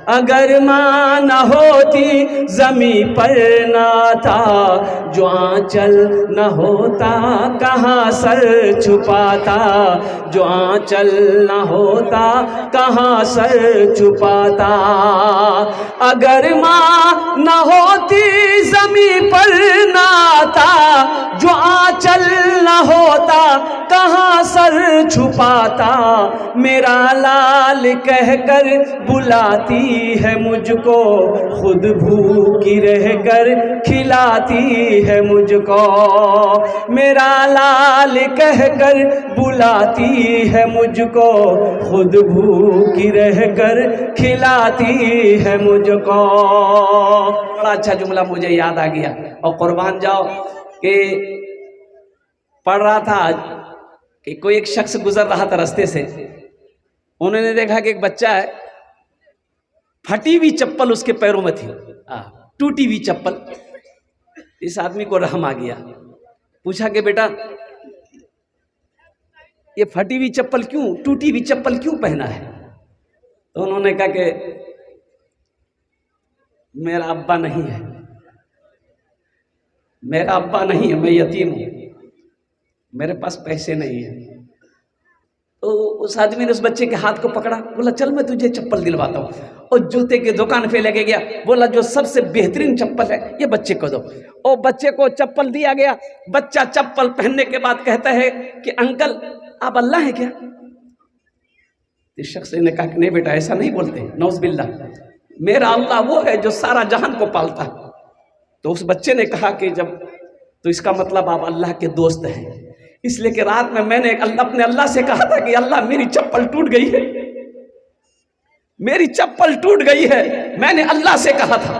अगर माँ न होती ज़मीं पर ना था, जो आंचल न होता कहाँ सर छुपाता, जो आंचल न होता कहाँ सर छुपाता। अगर माँ न होती ज़मीं पर ना था, जो आंचल न होता कहाँ सर छुपाता। मेरा लाल कहकर बुलाती है मुझको, खुद भूखी रहकर खिलाती है मुझको। मेरा लाल कहकर बुलाती है मुझको, खुद भूखी रहकर खिलाती है मुझको। बड़ा अच्छा जुमला मुझे याद आ गया। और कुर्बान जाओ कि पढ़ रहा था कि कोई एक शख्स गुजर रहा था रास्ते से, उन्होंने देखा कि एक बच्चा है, फटी हुई चप्पल उसके पैरों में थी, टूटी हुई चप्पल। इस आदमी को रहम आ गया, पूछा कि बेटा ये फटी हुई चप्पल क्यों, टूटी हुई चप्पल क्यों पहना है? तो उन्होंने कहा कि मेरा अब्बा नहीं है, मेरा अब्बा नहीं है, मैं यतीम हूं, मेरे पास पैसे नहीं है। तो उस आदमी ने उस बच्चे के हाथ को पकड़ा, बोला चल मैं तुझे चप्पल दिलवाता हूँ। और जूते की दुकान पे लेके गया, बोला जो सबसे बेहतरीन चप्पल है ये बच्चे को दो। और बच्चे को चप्पल दिया गया। बच्चा चप्पल पहनने के बाद कहता है कि अंकल आप अल्लाह है क्या? इस शख्स ने कहा कि नहीं बेटा ऐसा नहीं बोलते, नौज़ बिल्लाह, मेरा अल्लाह वो है जो सारा जहान को पालता है। तो उस बच्चे ने कहा कि जब तो इसका मतलब आप अल्लाह के दोस्त हैं, इसलिए कि रात में मैंने अपने अल्लाह से कहा था कि अल्लाह मेरी चप्पल टूट गई है, मेरी चप्पल टूट गई है, मैंने अल्लाह से कहा था।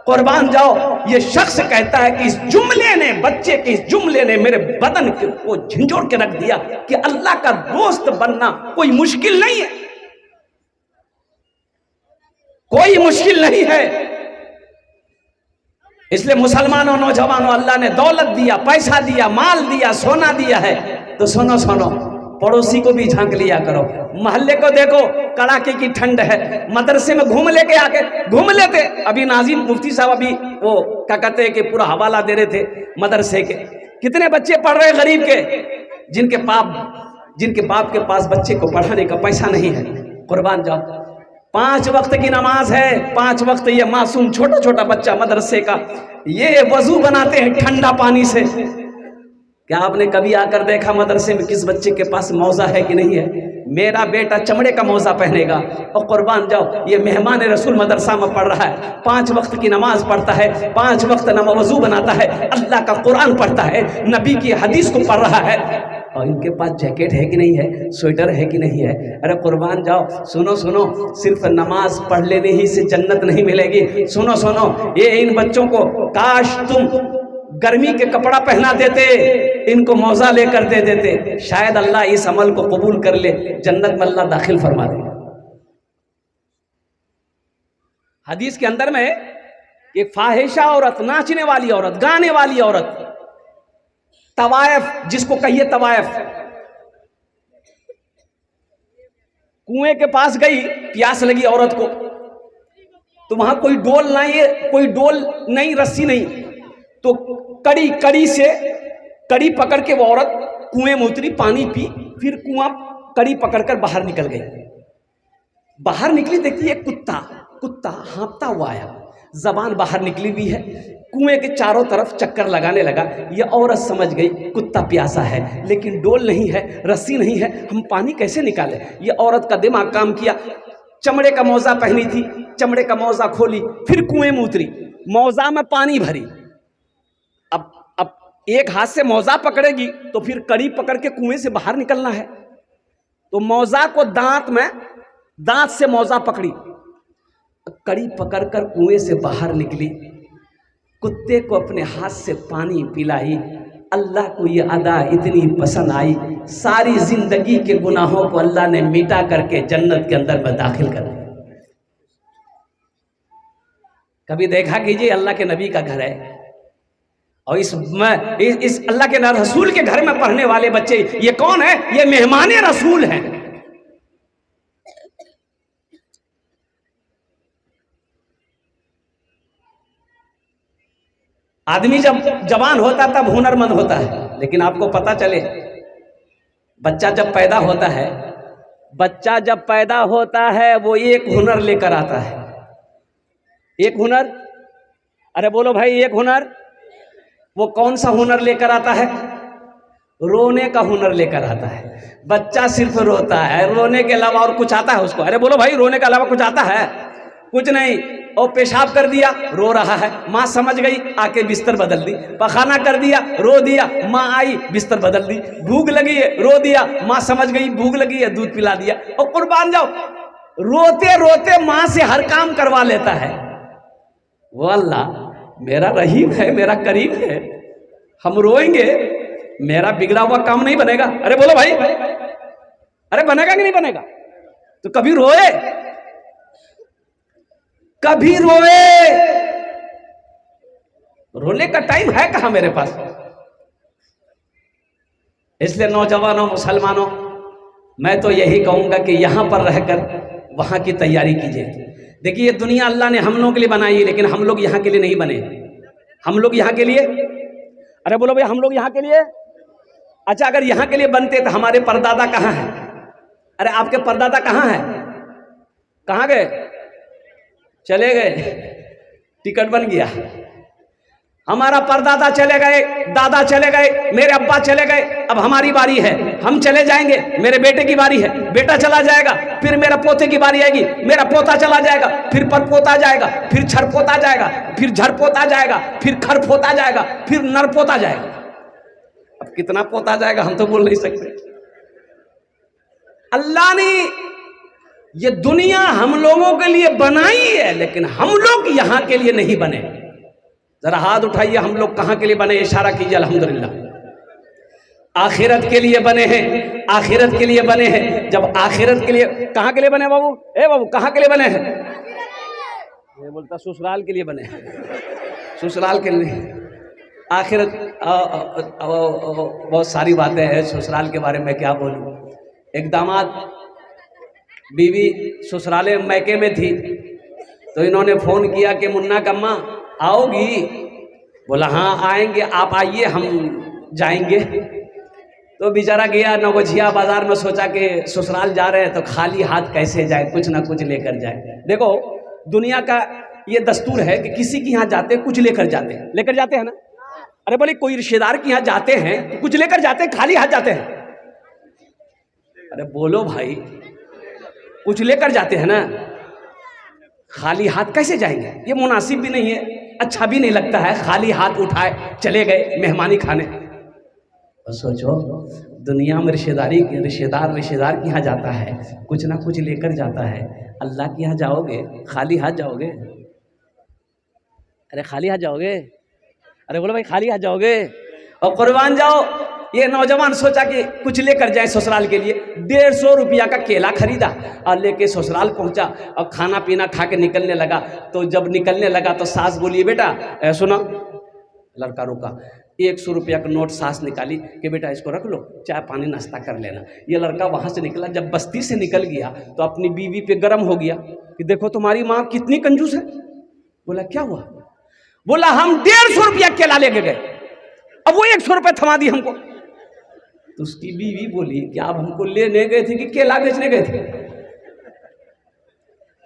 कुर्बान जाओ, ये शख्स कहता है कि इस जुमले ने, बच्चे के इस जुमले ने मेरे बदन को झंझोड़ के रख दिया कि अल्लाह का दोस्त बनना कोई मुश्किल नहीं है, कोई मुश्किल नहीं है। इसलिए मुसलमानों, नौजवानों, अल्लाह ने दौलत दिया, पैसा दिया, माल दिया, सोना दिया है, तो सुनो सुनो, पड़ोसी को भी झांक लिया करो। मोहल्ले को देखो, कड़ाके की ठंड है, मदरसे में घूम लेके आके घूम लेते। अभी नाजिम मुफ्ती साहब अभी वो क्या कहते हैं कि पूरा हवाला दे रहे थे मदरसे के, कितने बच्चे पढ़ रहे गरीब के, जिनके बाप के पास बच्चे को पढ़ाने का पैसा नहीं है। कुर्बान जाओ, 5 वक्त की नमाज है, 5 वक्त ये मासूम छोटा छोटा बच्चा मदरसे का ये वजू बनाते हैं ठंडा पानी से। क्या आपने कभी आकर देखा मदरसे में किस बच्चे के पास मौजा है कि नहीं है? मेरा बेटा चमड़े का मौजा पहनेगा। और कुर्बान जाओ, ये मेहमान रसूल मदरसा में पढ़ रहा है, 5 वक्त की नमाज पढ़ता है, 5 वक्त वजू बनाता है, अल्लाह का कुरान पढ़ता है, नबी की हदीस को पढ़ रहा है। और इनके पास जैकेट है कि नहीं है, स्वेटर है कि नहीं है? अरे कुर्बान जाओ, सुनो सुनो, सिर्फ नमाज पढ़ लेने ही से जन्नत नहीं मिलेगी। सुनो सुनो, ये इन बच्चों को काश तुम गर्मी के कपड़ा पहना देते, इनको मौजा लेकर दे देते, शायद अल्लाह इस अमल को कबूल कर ले, जन्नत में अल्लाह दाखिल फरमा दे। हदीस के अंदर में एक फाहिशा औरत, नाचने वाली औरत, गाने वाली औरत, तवायफ जिसको कहिए तवायफ, कुएं के पास गई, प्यास लगी औरत को, तो वहां कोई डोल नहीं है, कोई डोल नहीं, रस्सी नहीं, तो कड़ी पकड़ के वो औरत कुएं में उतरी, पानी पी, फिर कुआं कड़ी पकड़कर बाहर निकल गई। बाहर निकली, देखती है कुत्ता हाँफता हुआ आया, जबान बाहर निकली हुई है, कुएं के चारों तरफ चक्कर लगाने लगा। यह औरत समझ गई कुत्ता प्यासा है, लेकिन डोल नहीं है, रस्सी नहीं है, हम पानी कैसे निकाले? यह औरत का दिमाग काम किया, चमड़े का मौजा पहनी थी, चमड़े का मौजा खोली, फिर कुएं में उतरी, मौजा में पानी भरी। अब एक हाथ से मौजा पकड़ेगी तो फिर कड़ी पकड़ के कुएं से बाहर निकलना है, तो मौजा को दांत से मौजा पकड़ी, कड़ी पकड़कर कुएं से बाहर निकली, कुत्ते को अपने हाथ से पानी पिलाई। अल्लाह को ये अदा इतनी पसंद आई, सारी जिंदगी के गुनाहों को अल्लाह ने मिटा करके जन्नत के अंदर में दाखिल कर दिया। कभी देखा कीजिए, अल्लाह के नबी का घर है और इस अल्लाह के रसूल के घर में पढ़ने वाले बच्चे, ये कौन है? ये मेहमाने रसूल हैं। आदमी जब जवान होता तब हुनरमंद होता है, लेकिन आपको पता चले बच्चा जब पैदा होता है, बच्चा जब पैदा होता है वो एक हुनर लेकर आता है। एक हुनर, अरे बोलो भाई, एक हुनर। वो कौन सा हुनर लेकर आता है? रोने का हुनर लेकर आता है। बच्चा सिर्फ रोता है, रोने के अलावा और कुछ आता है उसको? अरे बोलो भाई, रोने के अलावा कुछ आता है? कुछ नहीं। और पेशाब कर दिया, रो रहा है, माँ समझ गई, आके बिस्तर बदल दी। पखाना कर दिया, रो दिया, माँ आई, बिस्तर बदल दी। भूख लगी है, रो दिया, माँ समझ गई भूख लगी है, दूध पिला दिया। और कुर्बान जाओ, रोते रोते माँ से हर काम करवा लेता है। वो अल्लाह मेरा रहीम है, मेरा करीम है। हम रोएंगे, मेरा बिगड़ा हुआ काम नहीं बनेगा। अरे बोलो भाई, अरे बनेगा कि नहीं बनेगा? तो कभी रोए, कभी रोए। रोने का टाइम है कहां मेरे पास? इसलिए नौजवानों, मुसलमानों, मैं तो यही कहूंगा कि यहां पर रहकर वहां की तैयारी कीजिए। देखिए, दुनिया अल्लाह ने हम लोगों के लिए बनाई है, लेकिन हम लोग यहां के लिए नहीं बने। हम लोग यहां के लिए, अरे बोलो भाई, हम लोग यहां के लिए। अच्छा, अगर यहां के लिए बनते तो हमारे परदादा कहां हैं? अरे आपके परदादा कहां हैं? कहां गए? चले गए, टिकट बन गया। हमारा परदादा चले गए, दादा चले गए, मेरे अब्बा चले गए, अब हमारी बारी है, हम चले जाएंगे। मेरे बेटे की बारी है, बेटा चला जाएगा, फिर मेरा पोते की बारी आएगी, मेरा पोता चला जाएगा, फिर परपोता जाएगा, फिर छरपोता जाएगा, फिर झरपोता जाएगा, फिर खरपोता जाएगा, फिर नरपोता जाएगा। अब कितना पोता जाएगा हम तो बोल नहीं सकते। अल्लाह ने ये दुनिया हम लोगों के लिए बनाई है, लेकिन हम लोग यहां के लिए नहीं बने। जरा हाथ उठाइए, हम लोग कहां के लिए बने? इशारा कीजिए। अल्हम्दुलिल्लाह, आखिरत के लिए बने हैं, आखिरत के लिए बने हैं। जब आखिरत के लिए, कहां के लिए बने बाबू? ए बाबू, कहां के लिए बने हैं? ये बोलता ससुराल के लिए बने हैं, ससुराल के लिए। आखिरत बहुत सारी बातें हैं ससुराल के बारे में, क्या बोलूं। एक दामाद, बीवी ससुराले मैके में थी, तो इन्होंने फोन किया कि मुन्ना कम्मा आओगी? बोला हाँ आएंगे, आप आइए, हम जाएंगे। तो बेचारा गया नवगछिया बाजार में, सोचा कि ससुराल जा रहे हैं तो खाली हाथ कैसे जाए, कुछ ना कुछ लेकर जाए। देखो, दुनिया का ये दस्तूर है कि किसी के यहाँ जाते कुछ लेकर जाते हैं, लेकर जाते हैं ना। अरे बोले, कोई रिश्तेदार के यहाँ जाते हैं तो कुछ लेकर जाते हैं, खाली हाथ जाते हैं? अरे बोलो भाई, कुछ लेकर जाते हैं ना, खाली हाथ कैसे जाएंगे? ये मुनासिब भी नहीं है, अच्छा भी नहीं लगता है। खाली हाथ उठाए चले गए मेहमानी खाने। और सोचो, दुनिया में रिश्तेदार के यहाँ जाता है, कुछ ना कुछ लेकर जाता है। अल्लाह के यहाँ जाओगे, खाली हाथ जाओगे? अरे खाली हाथ जाओगे? अरे बोलो भाई, खाली हाथ जाओगे? और कुर्बान जाओ, ये नौजवान सोचा कि कुछ लेकर जाए ससुराल के लिए। 150 रुपया का केला खरीदा और लेके ससुराल पहुंचा और खाना पीना खा के निकलने लगा। तो जब निकलने लगा तो सास बोली, बेटा सुनो। लड़का रुका, 100 रुपया का नोट सास निकाली कि बेटा इसको रख लो, चाय पानी नाश्ता कर लेना। ये लड़का वहां से निकला, जब बस्ती से निकल गया तो अपनी बीवी पे गर्म हो गया कि देखो तुम्हारी माँ कितनी कंजूस है। बोला क्या हुआ? बोला हम 150 रुपया केला लेके गए, अब वो 100 रुपया थमा दी हमको। तो उसकी बीवी बोली कि आप हमको लेने गए थे कि केला बेचने गए थे?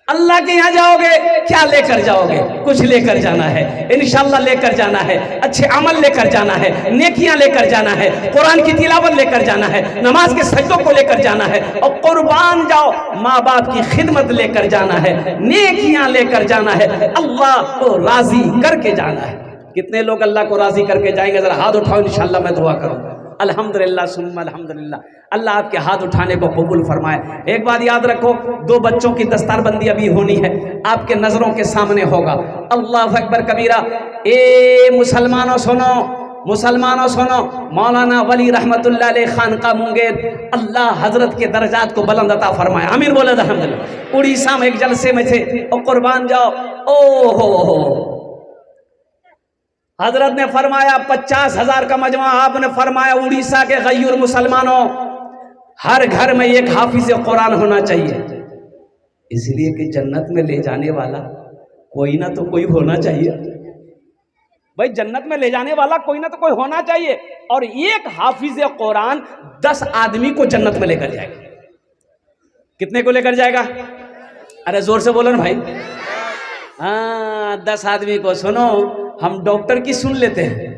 अल्लाह के यहाँ जाओगे, क्या लेकर जाओगे? कुछ लेकर जाना है, इंशाल्लाह लेकर जाना है, अच्छे अमल लेकर जाना है, नेकियां लेकर जाना है, कुरान की तिलावत लेकर जाना है, नमाज के सजदों को लेकर जाना है, और कुर्बान जाओ, माँ बाप की खिदमत लेकर जाना है, नेकियां लेकर जाना है, अल्लाह को राजी करके जाना है। कितने लोग अल्लाह को राजी करके जाएंगे? जरा हाथ उठाओ, इंशाल्लाह मैं दुआ करूंगा। अल्हम्दुलिल्लाह सुम्मा अल्हम्दुलिल्लाह, अल्लाह आपके हाथ उठाने को कबूल फरमाए। एक बात याद रखो, 2 बच्चों की दस्तारबंदी अभी होनी है, आपके नजरों के सामने होगा। अल्लाह अकबर कबीरा। ए मुसलमानों सुनो, मुसलमानों सुनो, मौलाना वली रहमतुल्लाह अलैह खानका मुंगेर, अल्लाह हजरत के दर्जात को बुलंद अता फरमाए। आमीन बोले अल्हम्दुलिल्लाह। उड़ीसा में एक जलसे में थे और कुर्बान जाओ, ओ हो हजरत ने फरमाया 50,000 का मजमा। आपने फरमाया उड़ीसा के गयूर मुसलमानों, हर घर में एक हाफिज कुरान होना चाहिए, इसलिए कि जन्नत में ले जाने वाला कोई ना तो कोई होना चाहिए। भाई जन्नत में ले जाने वाला कोई ना तो कोई होना चाहिए। और एक हाफिज कुरान 10 आदमी को जन्नत में लेकर जाएगा। कितने को लेकर जाएगा? अरे जोर से बोलो ना भाई। हाँ 10 आदमी को। सुनो, हम डॉक्टर की सुन लेते हैं,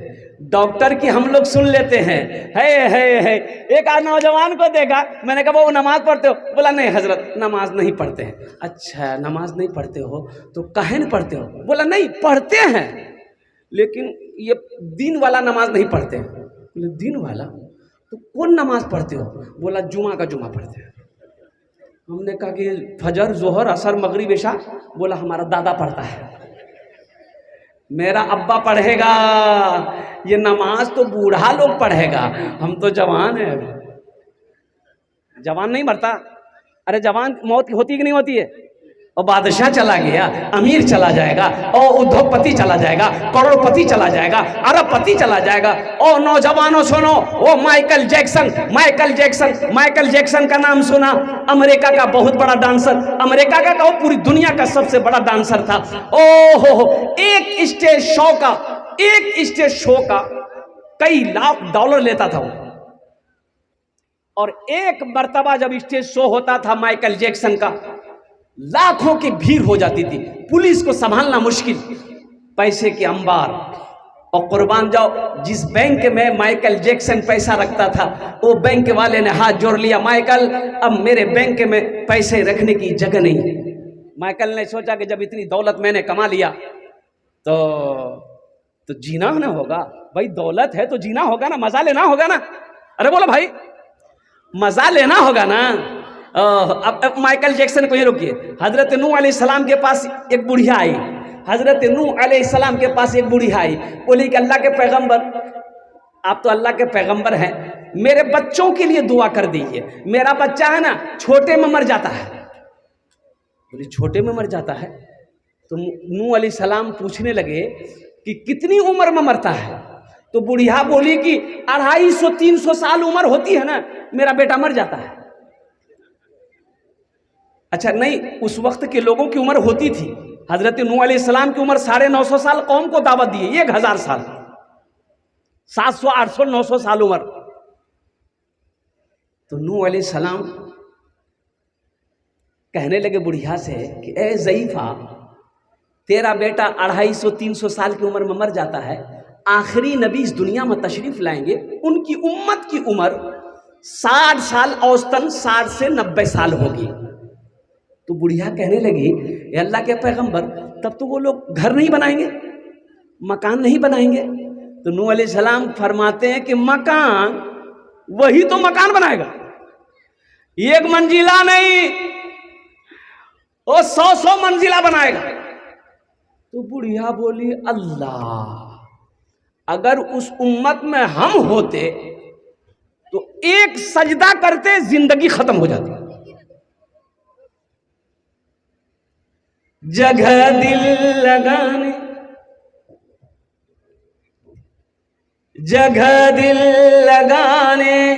डॉक्टर की हम लोग सुन लेते हैं। है एक आज नौजवान को देखा, मैंने कहा वो नमाज पढ़ते हो? बोला नहीं हजरत नमाज नहीं पढ़ते हैं। अच्छा नमाज नहीं पढ़ते हो तो काहे नहीं पढ़ते हो? बोला नहीं पढ़ते हैं लेकिन ये दिन वाला नमाज नहीं पढ़ते हैं। बोले दिन वाला तो कौन नमाज पढ़ते हो? बोला जुमा का जुमा पढ़ते हैं। हमने कहा कि फजर जोहर असर मगरिब इशा? बोला हमारा दादा पढ़ता है, मेरा अब्बा पढ़ेगा, ये नमाज तो बूढ़ा लोग पढ़ेगा, हम तो जवान है। जवान नहीं मरता? अरे जवान मौत होती कि नहीं होती है? और बादशाह चला गया, अमीर चला जाएगा, और उद्योगपति चला जाएगा, करोड़पति चला जाएगा, अरबपति चला जाएगा। और नौजवानों सुनो, वो माइकल जैक्सन का नाम सुना? अमेरिका का बहुत बड़ा डांसर, अमेरिका का कहो पूरी दुनिया का सबसे बड़ा डांसर था। ओहो, एक स्टेज शो का कई लाख डॉलर लेता था वो। और एक मर्तबा जब स्टेज शो होता था माइकल जैक्सन का, लाखों की भीड़ हो जाती थी, पुलिस को संभालना मुश्किल, पैसे के अंबार। और कुर्बान जाओ, जिस बैंक में माइकल जैक्सन पैसा रखता था वो बैंक वाले ने हाथ जोड़ लिया, माइकल अब मेरे बैंक में पैसे रखने की जगह नहीं है। माइकल ने सोचा कि जब इतनी दौलत मैंने कमा लिया तो जीना ना होगा। भाई दौलत है तो जीना होगा ना, मजा लेना होगा ना। अरे बोलो भाई, मजा लेना होगा ना। अब माइकल जैक्सन को ये रोकिए। हजरत नूह अलैहिस्सलाम के पास एक बुढ़िया आई, हजरत नूह अलैहिस्सलाम के पास एक बुढ़िया आई, बोली कि अल्लाह के पैगंबर, आप तो अल्लाह के पैगंबर हैं, मेरे बच्चों के लिए दुआ कर दीजिए, मेरा बच्चा है ना छोटे में मर जाता है। बोली छोटे में मर जाता है? तो नूह अलैहिस्सलाम पूछने लगे कि कितनी उम्र में मरता है? तो बुढ़िया बोली कि 250-300 साल उम्र होती है ना, मेरा बेटा मर जाता है। अच्छा नहीं, उस वक्त के लोगों की उम्र होती थी। हजरत नूह अलैहिस्सलाम की उम्र 950 साल, कौम को दावत दी, 1000 साल, 700, 800, 900 साल उम्र। तो नूह अलैहिस्सलाम कहने लगे बुढ़िया से कि ए ज़ईफा, तेरा बेटा 250-300 साल की उम्र में मर जाता है, आखिरी नबी इस दुनिया में तशरीफ लाएंगे, उनकी उम्मत की उम्र 60 साल, औसतन 60 से 90 साल होगी। तो बुढ़िया कहने लगी अल्लाह के पैगंबर, तब तो वो लोग घर नहीं बनाएंगे, मकान नहीं बनाएंगे। तो नूह अलैहिस्सलाम फरमाते हैं कि मकान, वही तो मकान बनाएगा, 1 मंजिला नहीं, वो 100 मंजिला बनाएगा। तो बुढ़िया बोली अल्लाह, अगर उस उम्मत में हम होते तो एक सजदा करते जिंदगी खत्म हो जाती। जगह दिल लगाने, जगह दिल लगाने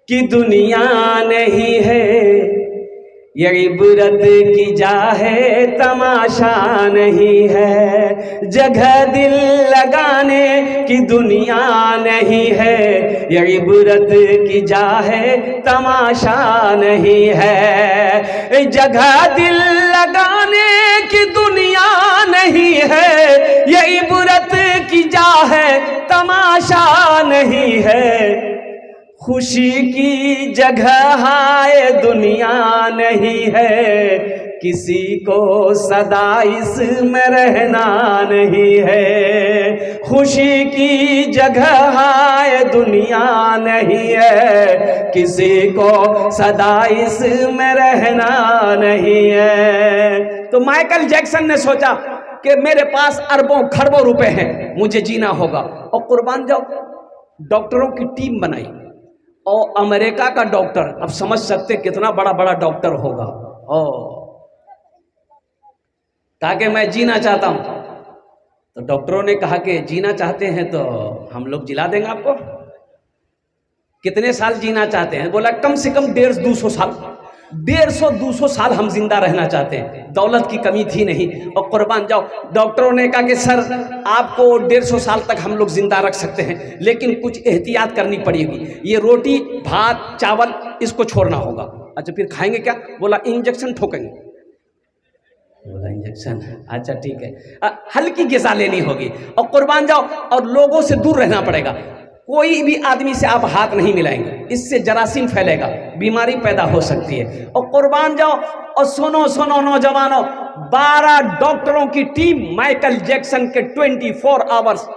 की दुनिया नहीं है, ये इबरत की जा है तमाशा नहीं है। जगह दिल लगाने की दुनिया नहीं है, ये इबरत की जा है तमाशा नहीं है। जगह दिल लगाने की दुनिया नहीं है, ये इबरत की जा है तमाशा नहीं है। खुशी की जगह हाय दुनिया नहीं है, किसी को सदा इसमें रहना नहीं है। खुशी की जगह हाय दुनिया नहीं है, किसी को सदा इसमें रहना नहीं है। तो माइकल जैक्सन ने सोचा कि मेरे पास अरबों खरबों रुपए हैं, मुझे जीना होगा। और कुर्बान जाओ, डॉक्टरों की टीम बनाई, और अमेरिका का डॉक्टर, अब समझ सकते कितना बड़ा बड़ा डॉक्टर होगा, कहा कि मैं जीना चाहता हूं। तो डॉक्टरों ने कहा कि जीना चाहते हैं तो हम लोग जिला देंगे आपको। कितने साल जीना चाहते हैं? बोला कम से कम 150-200 साल। 150-200 साल हम जिंदा रहना चाहते हैं, दौलत की कमी थी नहीं। और कुर्बान जाओ, डॉक्टरों ने कहा कि सर आपको 150 साल तक हम लोग जिंदा रख सकते हैं, लेकिन कुछ एहतियात करनी पड़ेगी, ये रोटी भात चावल इसको छोड़ना होगा। अच्छा फिर खाएंगे क्या? बोला इंजेक्शन ठोकेंगे। बोला इंजेक्शन, अच्छा ठीक है। हल्की ग़िज़ा लेनी होगी और कुर्बान जाओ, और लोगों से दूर रहना पड़ेगा। कोई भी आदमी से आप हाथ नहीं मिलाएंगे, इससे जरासीम फैलेगा, बीमारी पैदा हो सकती है। और कुर्बान जाओ, और सुनो सुनो नौजवानों, 12 डॉक्टरों की टीम माइकल जैक्सन के 24 आवर्स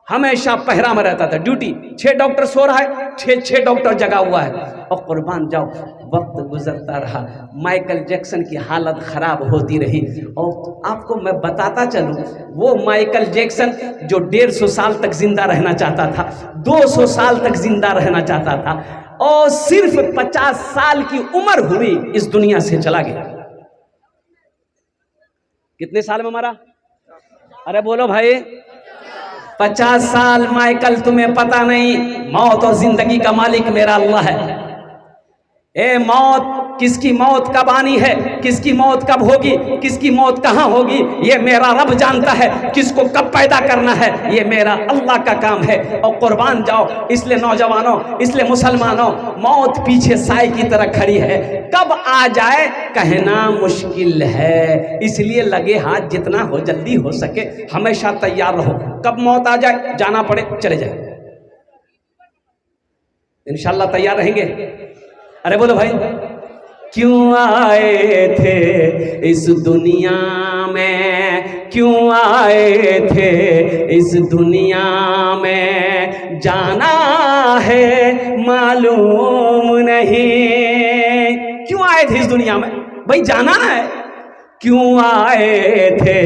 हमेशा पहरा में रहता था, ड्यूटी। 6 डॉक्टर सो रहा है, 6 डॉक्टर जगा हुआ है। और कुर्बान जाओ, वक्त गुजरता रहा, माइकल जैक्सन की हालत ख़राब होती रही। और आपको मैं बताता चलूँ, वो माइकल जैक्सन जो 150 साल तक जिंदा रहना चाहता था, 200 साल तक जिंदा रहना चाहता था, और सिर्फ 50 साल की उम्र हुई इस दुनिया से चला गया। कितने साल में मरा? अरे बोलो भाई, 50 साल। माइकल तुम्हें पता नहीं, मौत और जिंदगी का मालिक मेरा अल्लाह है। ए मौत, किसकी मौत कब आनी है, किसकी मौत कब होगी, किसकी मौत कहाँ होगी, ये मेरा रब जानता है। किसको कब पैदा करना है, ये मेरा अल्लाह का काम है। और कुर्बान जाओ, इसलिए नौजवानों, इसलिए मुसलमानों, मौत पीछे साए की तरह खड़ी है, कब आ जाए कहना मुश्किल है। इसलिए लगे हाथ जितना हो, जल्दी हो सके हमेशा तैयार रहो। कब मौत आ जाए, जाना पड़े चले जाए, इंशाल्लाह तैयार रहेंगे। अरे बोलो भाई, क्यों आए थे इस दुनिया में, क्यों आए थे इस दुनिया में, जाना है मालूम नहीं। क्यों आए थे इस दुनिया में? भाई जाना है। क्यों आए थे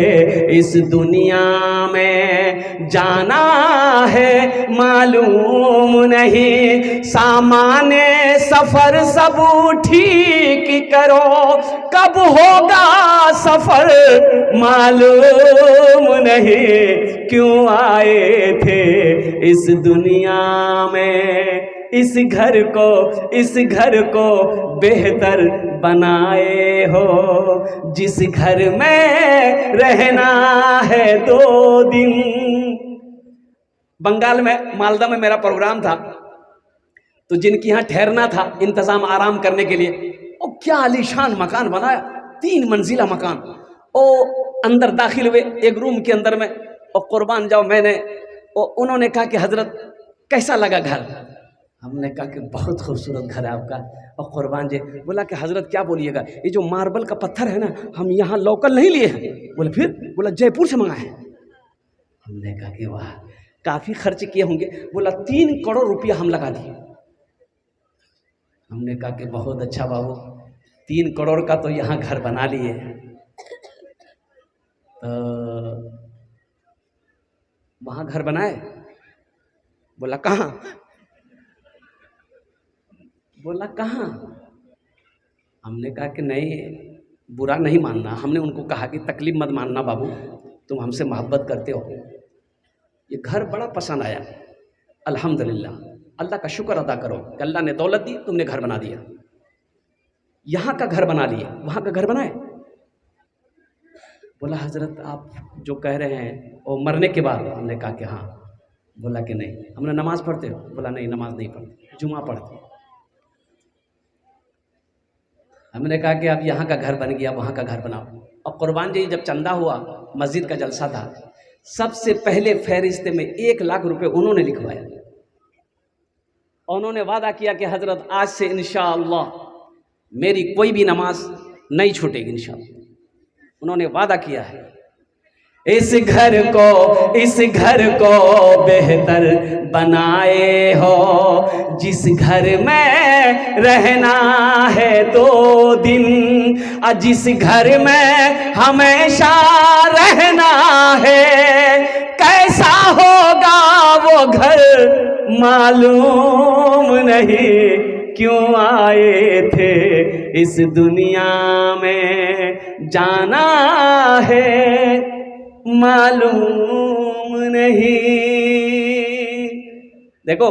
इस दुनिया में, जाना है मालूम नहीं। सामाने सफर सब ठीक करो, कब होगा सफर मालूम नहीं। क्यों आए थे इस दुनिया में, इस घर को बेहतर बनाए हो, जिस घर में रहना है 2 दिन। बंगाल में मालदा में मेरा प्रोग्राम था, तो जिनके यहाँ ठहरना था इंतजाम आराम करने के लिए, और क्या आलीशान मकान बनाया, 3 मंजिला मकान। और अंदर दाखिल हुए एक रूम के अंदर में, और कुर्बान जाओ मैंने, और उन्होंने कहा कि हजरत कैसा लगा घर? हमने कहा कि बहुत खूबसूरत घर है आपका। और कुर्बान जी बोला कि हजरत क्या बोलिएगा, ये जो मार्बल का पत्थर है ना, हम यहाँ लोकल नहीं लिए हैं। बोले फिर? बोला जयपुर से मंगाए हैं। हमने कहा कि वाह, काफ़ी खर्च किए होंगे। बोला 3 करोड़ रुपया हम लगा दिए। हमने कहा कि बहुत अच्छा बाबू, 3 करोड़ का तो यहाँ घर बना लिए। तो वहाँ घर बनाए? बोला कहाँ? बोला कहाँ? हमने कहा कि नहीं, बुरा नहीं मानना। हमने उनको कहा कि तकलीफ मत मानना बाबू, तुम हमसे मोहब्बत करते हो। ये घर बड़ा पसंद आया, अल्हम्दुलिल्लाह, अल्लाह का शुक्र अदा करो कि अल्लाह ने दौलत दी, तुमने घर बना दिया। यहाँ का घर बना लिए, वहाँ का घर बनाए? बोला हजरत आप जो कह रहे हैं वो मरने के बाद? हमने कहा कि हाँ। बोला कि नहीं। हमने नमाज पढ़ते हो? बोला नहीं, नमाज नहीं पढ़ते, जुमा पढ़ते। हमने कहा कि अब यहाँ का घर बन गया, वहाँ का घर बनाओ। और कुर्बान जी जब चंदा हुआ, मस्जिद का जलसा था, सबसे पहले फहरिस्त में 1 लाख रुपए उन्होंने लिखवाया। उन्होंने वादा किया कि हजरत आज से इंशाअल्लाह मेरी कोई भी नमाज नहीं छूटेगी इंशाअल्लाह। उन्होंने वादा किया है। इस घर को बेहतर बनाए हो, जिस घर में रहना है 2 दिन, और जिस घर में हमेशा रहना है, कैसा होगा वो घर मालूम नहीं। क्यों आए थे इस दुनिया में, जाना है मालूम नहीं। देखो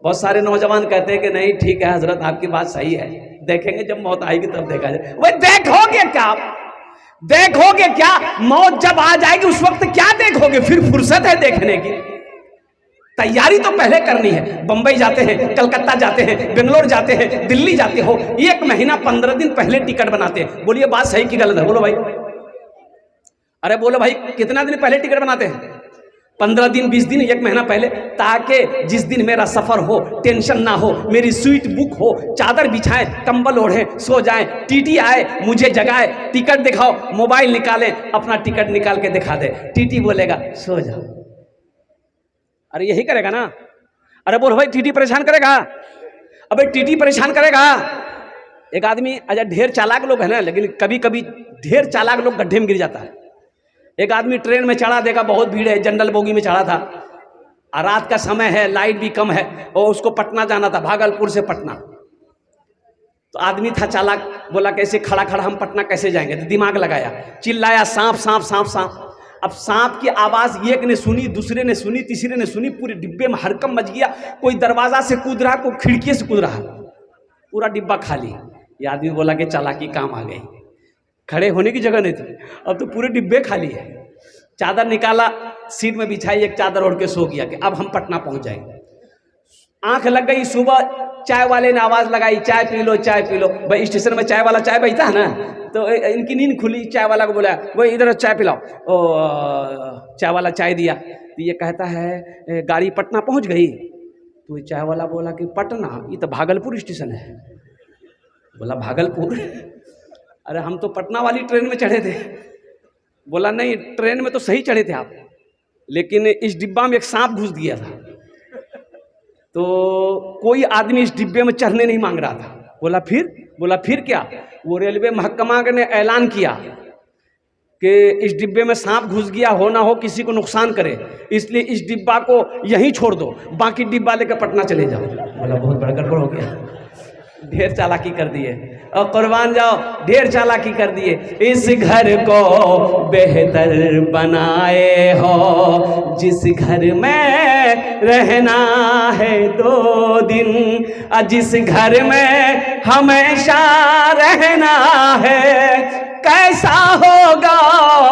बहुत सारे नौजवान कहते हैं कि नहीं ठीक है हजरत आपकी बात सही है, देखेंगे जब मौत आएगी तब देखा जाए। वही देखोगे क्या, देखोगे क्या? मौत जब आ जाएगी उस वक्त क्या देखोगे? फिर फुर्सत है देखने की? तैयारी तो पहले करनी है। बंबई जाते हैं, कलकत्ता जाते हैं, बेंगलोर जाते हैं, दिल्ली जाते हो, 1 महीना 15 दिन पहले टिकट बनाते हैं। बोलिए बात सही कि गलत है? बोलो भाई, अरे बोलो भाई, कितना दिन पहले टिकट बनाते हैं? 15 दिन, 20 दिन, 1 महीना पहले, ताकि जिस दिन मेरा सफर हो टेंशन ना हो, मेरी स्वीट बुक हो, चादर बिछाए, कंबल ओढ़े, सो जाए, टीटी आए मुझे जगाए, टिकट दिखाओ, मोबाइल निकाले, अपना टिकट निकाल के दिखा दे, टीटी बोलेगा सो जाओ। अरे यही करेगा ना? अरे बोलो भाई, टीटी परेशान करेगा? अबे टीटी परेशान करेगा। एक आदमी, अच्छा ढेर चालाक लोग है ना, लेकिन कभी कभी ढेर चालाक लोग गड्ढे में गिर जाता है। एक आदमी ट्रेन में चढ़ा, देखा बहुत भीड़ है, जनरल बोगी में चढ़ा था, और रात का समय है, लाइट भी कम है, और उसको पटना जाना था, भागलपुर से पटना। तो आदमी था चालाक, बोला कैसे खड़ा खड़ा हम पटना कैसे जाएंगे? तो दिमाग लगाया, चिल्लाया सांप सांप सांप सांप। अब सांप की आवाज एक ने सुनी, दूसरे ने सुनी, तीसरे ने सुनी, पूरे डिब्बे में हड़कंप मच गया। कोई दरवाजा से कूद रहा, कोई खिड़की से कूद रहा, पूरा डिब्बा खाली। ये आदमी बोला कि चालाकी काम आ गई, खड़े होने की जगह नहीं थी, अब तो पूरे डिब्बे खाली है। चादर निकाला, सीट में बिछाई, एक चादर ओढ़ के सो गया कि अब हम पटना पहुंच जाएंगे। आंख लग गई, सुबह चाय वाले ने आवाज लगाई, चाय पी लो, चाय पी लो। भाई स्टेशन में चाय वाला चाय बेचता है ना, तो इनकी नींद खुली, चाय वाला को बोला वो इधर चाय पिलाओ। चाय वाला चाय दिया, तो ये कहता है गाड़ी पटना पहुंच गई? तो चाय वाला बोला कि पटना, ये तो भागलपुर स्टेशन है। बोला भागलपुर? अरे हम तो पटना वाली ट्रेन में चढ़े थे। बोला नहीं, ट्रेन में तो सही चढ़े थे आप, लेकिन इस डिब्बा में एक सांप घुस गया था, तो कोई आदमी इस डिब्बे में चढ़ने नहीं मांग रहा था। बोला फिर? बोला फिर क्या? वो रेलवे महकमा ने ऐलान किया कि इस डिब्बे में सांप घुस गया, हो ना हो किसी को नुकसान करे, इसलिए इस डिब्बा को यहीं छोड़ दो, बाकी डिब्बा लेकर पटना चले जाओ। बोला बहुत बड़ा गड़बड़ हो गया, ढेर चालाकी कर दिए, और कुर्बान जाओ ढेर चालाकी कर दिए। इस घर को बेहतर बनाए हो, जिस घर में रहना है 2 दिन, जिस घर में हमेशा रहना है, कैसा होगा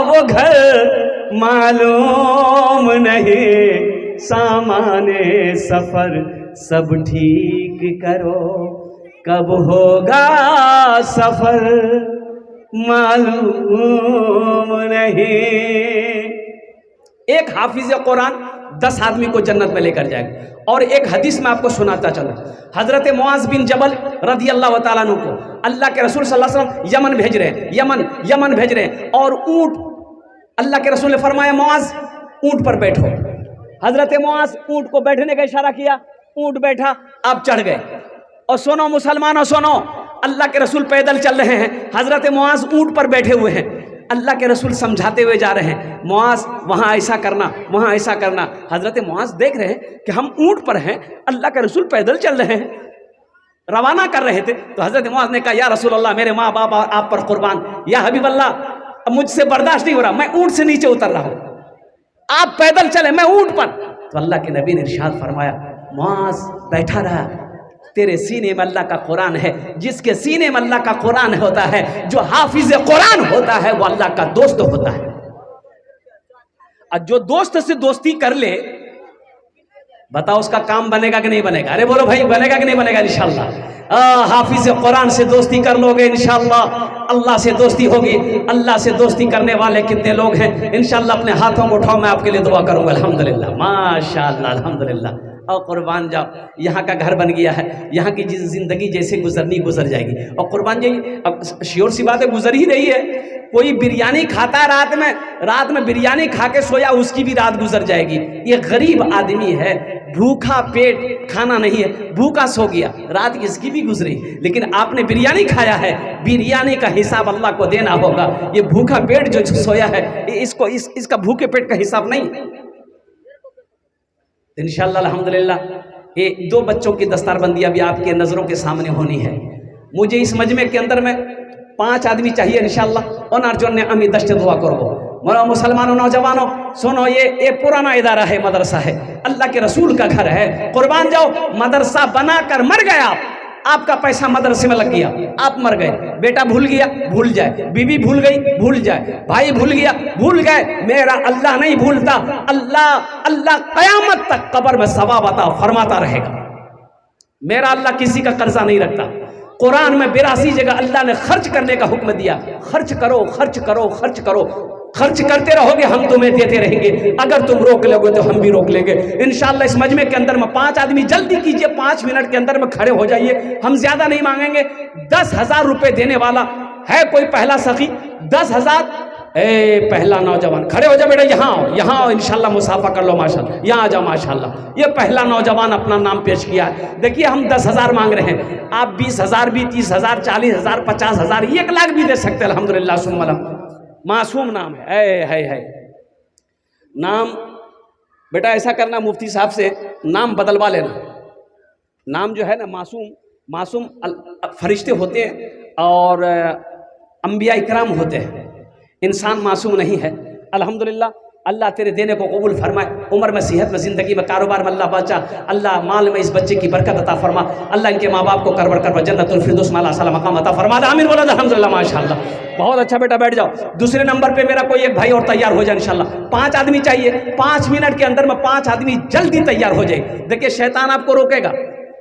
वो घर मालूम नहीं। सामाने सफर सब ठीक करो, कब होगा सफर मालूम नहीं। एक हाफिज कुरान 10 आदमी को जन्नत में लेकर जाएगा। और एक हदीस में आपको सुनाता चलो, हजरत मुआज बिन जबल रदी अल्लाह तआला अन्हु को अल्लाह के रसूल सल्लल्लाहु अलैहि वसल्लम यमन भेज रहे हैं, यमन भेज रहे हैं, और ऊंट, अल्लाह के रसूल ने फरमाया मुआज ऊंट पर बैठो। हजरत मुआज ऊंट को बैठने का इशारा किया, ऊंट बैठा, आप चढ़ गए। और सुनो मुसलमानों सुनो, अल्लाह के रसूल पैदल चल रहे हैं, हजरत मुआज ऊंट पर बैठे हुए हैं। अल्लाह के रसूल समझाते हुए जा रहे हैं, मुआज वहाँ ऐसा करना, वहाँ ऐसा करना। हजरत मुआज देख रहे हैं कि हम ऊंट पर हैं, अल्लाह के रसूल पैदल चल रहे हैं, रवाना कर रहे थे। तो हजरत मुआज ने कहा या रसूल अल्लाह, मेरे माँ बाप आप पर कुर्बान, या हबीब अल्लाह, अब मुझसे बर्दाश्त नहीं हो रहा, मैं ऊंट से नीचे उतर रहा हूँ, आप पैदल चले, मैं ऊंट पर। तो अल्लाह के नबी ने इरशाद फरमाया, मुआज बैठा रहा, तेरे सीने में अल्लाह का कुरान है, जिसके सीने में अल्लाह का कुरान होता है, जो हाफिज कुरान होता है, वो अल्लाह का दोस्त होता है। और जो दोस्त से दोस्ती कर ले, बताओ उसका काम बनेगा कि नहीं बनेगा? अरे बोलो भाई, बनेगा कि नहीं बनेगा? इंशाअल्लाह हाफिज कुरान से दोस्ती कर लोगे, इंशाअल्लाह अल्लाह से दोस्ती होगी। अल्लाह से दोस्ती करने वाले कितने लोग हैं? इंशाअल्लाह अपने हाथों को उठाओ, मैं आपके लिए दुआ करूंगा। अल्हम्दुलिल्लाह, माशाअल्लाह, अल्हम्दुलिल्लाह। और कुर्बान जाओ, यहाँ का घर बन गया है, यहाँ की जिंदगी जैसे गुजरनी गुजर जाएगी। और कुर्बान जाइए, अब श्योर सी बात है, गुजर ही रही है। कोई बिरयानी खाता है रात में बिरयानी खा के सोया, उसकी भी रात गुजर जाएगी। ये गरीब आदमी है, भूखा पेट, खाना नहीं है, भूखा सो गया, रात इसकी भी गुजरी। लेकिन आपने बिरयानी खाया है, बिरयानी का हिसाब अल्लाह को देना होगा। ये भूखा पेट जो सोया है, इसको इसका भूखे पेट का हिसाब नहीं। इंशाअल्लाह अल्हम्दुलिल्लाह ये 2 बच्चों की दस्तारबंदी अभी आपके नज़रों के सामने होनी है। मुझे इस मजमे के अंदर में 5 आदमी चाहिए इंशाअल्लाह। ओनार जोन ने अमी दश्त दुआ करो। मोरा मुसलमानों, नौजवानों सुनो, ये पुराना इदारा है, मदरसा है, अल्लाह के रसूल का घर है। कुर्बान जाओ, मदरसा बनाकर मर गया, आपका पैसा मदरसे में लग गया, आप मर गए, बेटा भूल गया, भूल जाए, बीवी भूल गई, भूल जाए, भाई भूल गया, भूल गए, मेरा अल्लाह नहीं भूलता। अल्लाह कयामत तक कब्र में सवाब अता फरमाता रहेगा। मेरा अल्लाह किसी का कर्जा नहीं रखता। कुरान में 82 जगह अल्लाह ने खर्च करने का हुक्म दिया। खर्च करो, खर्च करो, खर्च करो, खर्च करते रहोगे, हम तुम्हें देते रहेंगे। अगर तुम रोक लोगे तो हम भी रोक लेंगे इंशाअल्लाह। इस मजमे के अंदर में 5 आदमी जल्दी कीजिए, 5 मिनट के अंदर में खड़े हो जाइए। हम ज्यादा नहीं मांगेंगे। 10,000 रुपए देने वाला है कोई पहला सखी? 10,000। पहला नौजवान खड़े हो जाओ बेटा, यहाँ आओ, यहाँ आओ, इंशाल्लाह मुसाफा कर लो, माशाल्लाह, यहाँ आ जाओ माशाल्लाह। ये पहला नौजवान अपना नाम पेश किया है। देखिए हम 10,000 मांग रहे हैं, आप 20,000 भी, 30,000, 40,000, 50,000, 1 लाख भी दे सकते हैं। अल्हम्दुलिल्लाह सुम्मा मासूम नाम है नाम। बेटा ऐसा करना, मुफ्ती साहब से नाम बदलवा लेना। नाम जो है ना मासूम फरिश्ते होते हैं और अंबिया इकराम होते हैं, इंसान मासूम नहीं है। अल्हम्दुलिल्लाह, अल्लाह तेरे देने को कबूल फरमाए। उम्र में, सेहत में, ज़िंदगी में, कारोबार में अल्लाह बचा। अल्लाह माल में इस बच्चे की बरकत अता फरमा। अल्लाह इनके माँ बाप को करबर कर जन्नतुल फिरदौस में अल्लाह मकाम अता फरमा। आमीन बोला अल्हम्दुलिल्लाह माशाअल्लाह। बहुत अच्छा बेटा, बैठ जाओ। दूसरे नंबर पे मेरा कोई एक भाई और तैयार हो जाए इंशाअल्लाह। 5 आदमी चाहिए, 5 मिनट के अंदर में 5 आदमी जल्दी तैयार हो जाए। देखिए शैतान आपको रोकेगा,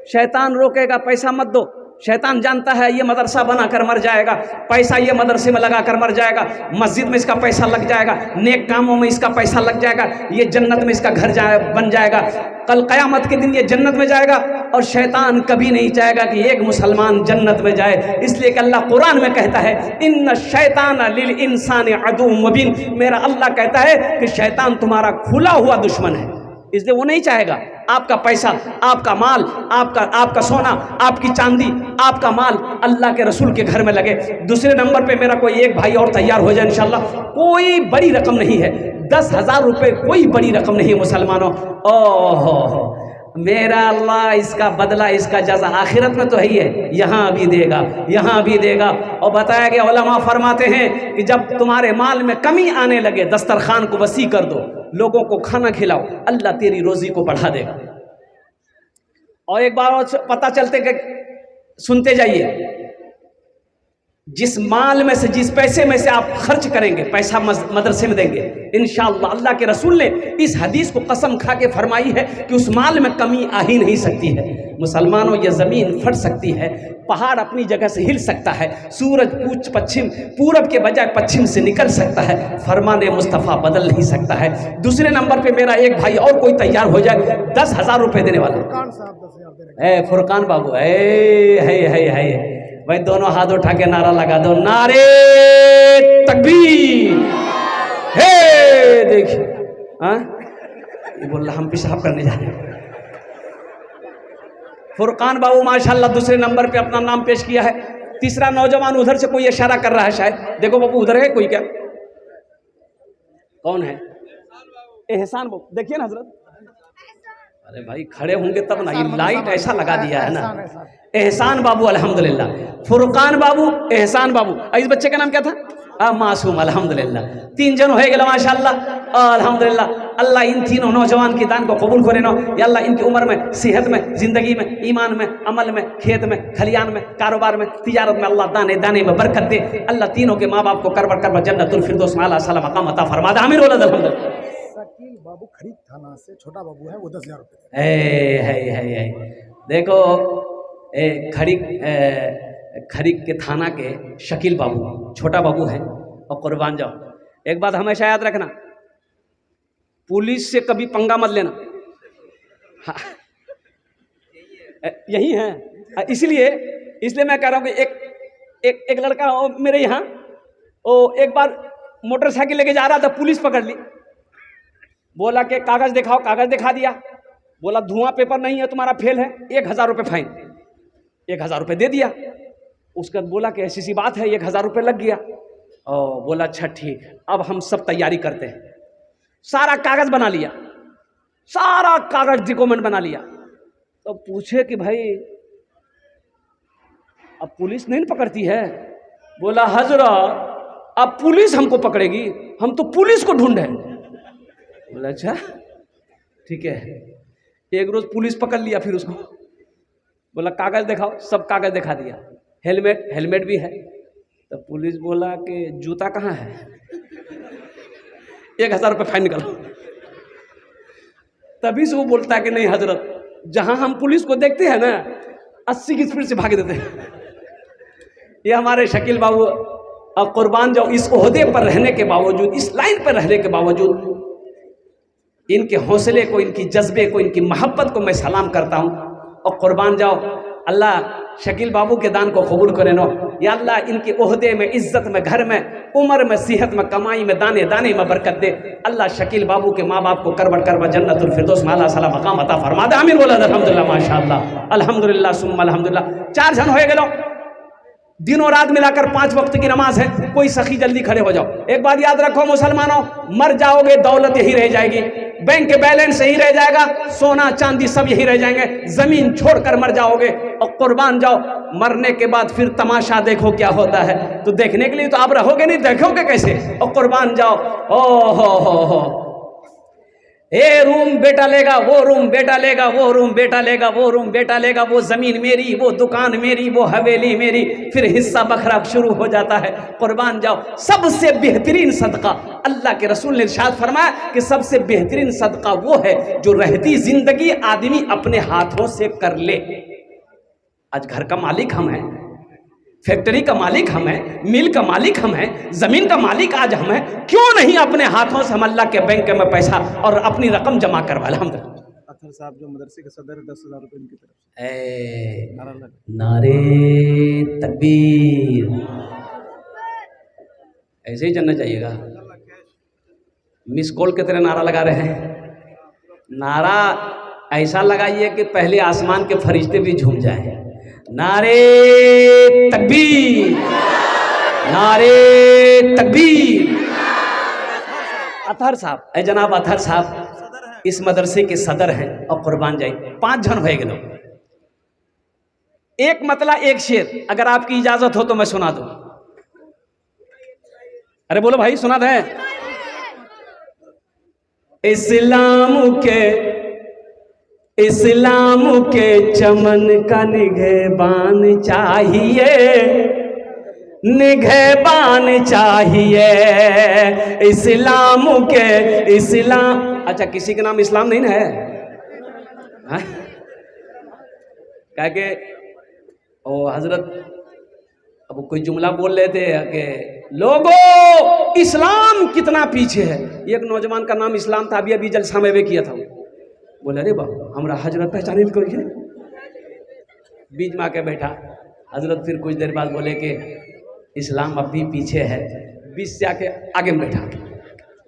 शैतान रोकेगा, पैसा मत दो। शैतान जानता है ये मदरसा बनाकर मर जाएगा, पैसा ये मदरसे में लगाकर मर जाएगा, मस्जिद में इसका पैसा लग जाएगा, नेक कामों में इसका पैसा लग जाएगा, ये जन्नत में इसका घर बन जाएगा, कल क़यामत के दिन ये जन्नत में जाएगा। और शैतान कभी नहीं चाहेगा कि एक मुसलमान जन्नत में जाए। इसलिए कि अल्लाह कुरान में कहता है, इन्न शैतान लिल इंसान अदुव्वुम मुबीन। मेरा अल्लाह कहता है कि शैतान तुम्हारा खुला हुआ दुश्मन है, इसलिए वो नहीं चाहेगा आपका पैसा, आपका माल, आपका सोना, आपकी चांदी, आपका माल अल्लाह के रसूल के घर में लगे। दूसरे नंबर पे मेरा कोई एक भाई और तैयार हो जाए इंशाल्लाह। कोई बड़ी रकम नहीं है, 10,000 रुपये कोई बड़ी रकम नहीं है मुसलमानों। ओहो, मेरा अल्लाह इसका बदला, इसका जज़ा आखिरत में तो है ही है, यहाँ भी देगा, यहाँ भी देगा। और बताया गया, उलमा फरमाते हैं कि जब तुम्हारे माल में कमी आने लगे, दस्तरखान को वसी कर दो, लोगों को खाना खिलाओ, अल्लाह तेरी रोजी को बढ़ा देगा। और एक बार और पता चलते कि सुनते जाइए, जिस माल में से, जिस पैसे में से आप खर्च करेंगे, पैसा मदरसे में देंगे, इंशाअल्लाह अल्लाह के रसूल ने इस हदीस को कसम खा के फरमाई है कि उस माल में कमी आ ही नहीं सकती है। मुसलमानों, ये ज़मीन फट सकती है, पहाड़ अपनी जगह से हिल सकता है, सूरज पूरब के बजाय पश्चिम से निकल सकता है, फरमाने मुस्तफ़ा बदल नहीं सकता है। दूसरे नंबर पे मेरा एक भाई और कोई तैयार हो जाए, 10,000 रुपये देने वाला। फुरकान बाबू है भाई, दोनों हाथ उठा के नारा लगा दो, नारे तकबीर। हे देखिए, हाँ ये बोल रहा हम पेशाब करने जा रहे हैं। फुरकान बाबू माशाल्लाह दूसरे नंबर पे अपना नाम पेश किया है। तीसरा नौजवान उधर से कोई इशारा कर रहा है शायद, देखो बाबू उधर है कोई क्या? कौन है? एहसान बाबू, देखिए ना हजरत। अरे भाई खड़े होंगे तब ना, ये लाइट ऐसा लगा दिया है ना। एहसान बाबू अल्हम्दुलिल्लाह, फुरकान बाबू, एहसान बाबू। इस बच्चे का नाम क्या था? मासूम। अल्हम्दुलिल्लाह 3 जन हो गए माशाल्लाह अल्हम्दुलिल्लाह। अल्लाह इन तीनों नौजवान की दान को कबूल करे ना। या अल्लाह इनकी उम्र में, सेहत में, ज़िंदगी में, ईमान में, अमल में, खेत में, खलियान में, कारोबार में, तिजारत में अल्लाह दाने दाने में बरकत दे। अल्लाह तीनों के माँ बाप को करबर जन्नतुल फिरदौस में अल्लाह मकाम अता फरमा दे। आमीन बोला अल्हम्दुलिल्लाह। शकील बाबू खरीद थाना से, छोटा बाबू है, वो 10,000 रुपये। है देखो, खरीक के थाना के शकील बाबू, छोटा बाबू है और कुर्बान जाओ। एक बात हमेशा याद रखना, पुलिस से कभी पंगा मत लेना। हाँ, यही है। इसलिए मैं कह रहा हूँ कि एक लड़का मेरे यहाँ, वो एक बार मोटरसाइकिल लेके जा रहा था, पुलिस पकड़ ली, बोला कि कागज दिखाओ, कागज दिखा दिया, बोला धुआं पेपर नहीं है तुम्हारा, फेल है, 1,000 रुपये फाइन। 1,000 रुपये दे दिया। उसके बाद बोला कि ऐसी सी बात है, 1,000 रुपये लग गया। और बोला अच्छा ठीक, अब हम सब तैयारी करते हैं। सारा कागज बना लिया, सारा कागज डॉक्यूमेंट बना लिया। तो पूछे कि भाई अब पुलिस नहीं पकड़ती है? बोला हजरत अब पुलिस हमको पकड़ेगी, हम तो पुलिस को ढूंढे। बोला अच्छा ठीक है। एक रोज पुलिस पकड़ लिया, फिर उसको बोला कागज दिखाओ, सब कागज दिखा दिया। हेलमेट भी है। तो पुलिस बोला कि जूता कहाँ है? 1000 रुपये फाइन निकालो। तभी से वो बोलता है कि नहीं हजरत, जहां हम पुलिस को देखते हैं ना 80 की स्पीड से भाग देते हैं। ये हमारे शकील बाबू अब कुर्बान जाओ, इस ओहदे पर रहने के बावजूद, इस लाइन पर रहने के बावजूद, इनके हौसले को, इनकी जज्बे को, इनकी मोहब्बत को मैं सलाम करता हूँ। और कुर्बान जाओ, अल्लाह शकील बाबू के दान को कबूल करे नो। या अल्लाह इनके ओहदे में, इज्जत में, घर में, उम्र में, सेहत में, कमाई में, दाने दाने में बरकत दे। अल्लाह शकील बाबू के माँ बाप को करबट करबट जन्नतुल फिरदौस में अल्लाह सला मकाम अता फरमा दे। आमीन बोला अल्हम्दुलिल्लाह माशाअल्लाह अल्हम्दुलिल्लाह सुम्मा अल्हम्दुलिल्लाह। 4 जन हो गए, दिनों रात मिलाकर 5 वक्त की नमाज है। कोई सखी जल्दी खड़े हो जाओ। एक बात याद रखो मुसलमानों, मर जाओगे दौलत यही रह जाएगी, बैंक के बैलेंस यही रह जाएगा, सोना चांदी सब यही रह जाएंगे, जमीन छोड़कर मर जाओगे। और कुर्बान जाओ, मरने के बाद फिर तमाशा देखो क्या होता है। तो देखने के लिए तो आप रहोगे नहीं, देखोगे कैसे? और कुर्बान जाओ, ओ हो ये रूम बेटा लेगा, वो रूम बेटा लेगा, वो रूम बेटा लेगा, वो रूम बेटा लेगा, वो जमीन मेरी, वो दुकान मेरी, वो हवेली मेरी, फिर हिस्सा बखरा शुरू हो जाता है। कुर्बान जाओ, सबसे बेहतरीन सदका, अल्लाह के रसूल ने इरशाद फरमाया कि सबसे बेहतरीन सदका वो है जो रहती जिंदगी आदमी अपने हाथों से कर ले। आज घर का मालिक हम हैं, फैक्ट्री का मालिक हम हैं, मिल का मालिक हम हैं, जमीन का मालिक आज हम हैं, क्यों नहीं अपने हाथों से हम अल्लाह के बैंक में पैसा और अपनी रकम जमा करवा लें। अतर साहब जो मदरसे के सदर 10,000 रुपये इनकी तरफ से नारे तकबीर, ऐसे ही चलना चाहिएगा। मिस कॉल की तरह नारा लगा रहे हैं। नारा ऐसा लगाइए कि पहले आसमान के फरिश्ते भी झूम जाएं। नारे तकबीर, नारे तकबीर। अतहर साहब, ए जनाब अतहर साहब इस मदरसे के सदर हैं और कुर्बान जाए 5 जन हो गए। एक मतला एक शेर अगर आपकी इजाजत हो तो मैं सुना दूं। अरे बोलो भाई, सुना दे। इस्लाम के चमन का निगहबान चाहिए, निगहबान चाहिए। इस्लाम अच्छा, किसी का नाम इस्लाम नहीं ना है? क्या के ओ हजरत अब कोई जुमला बोल रहे थे कि लोगों इस्लाम कितना पीछे है। एक नौजवान का नाम इस्लाम था, अभी जलसा में वे किया था। बोले अरे बाबा हमरा हजरत पहचाने करिए, बीच में आके बैठा। हजरत फिर कुछ देर बाद बोले कि इस्लाम अब भी पीछे है, बीच से आके आगे में बैठा।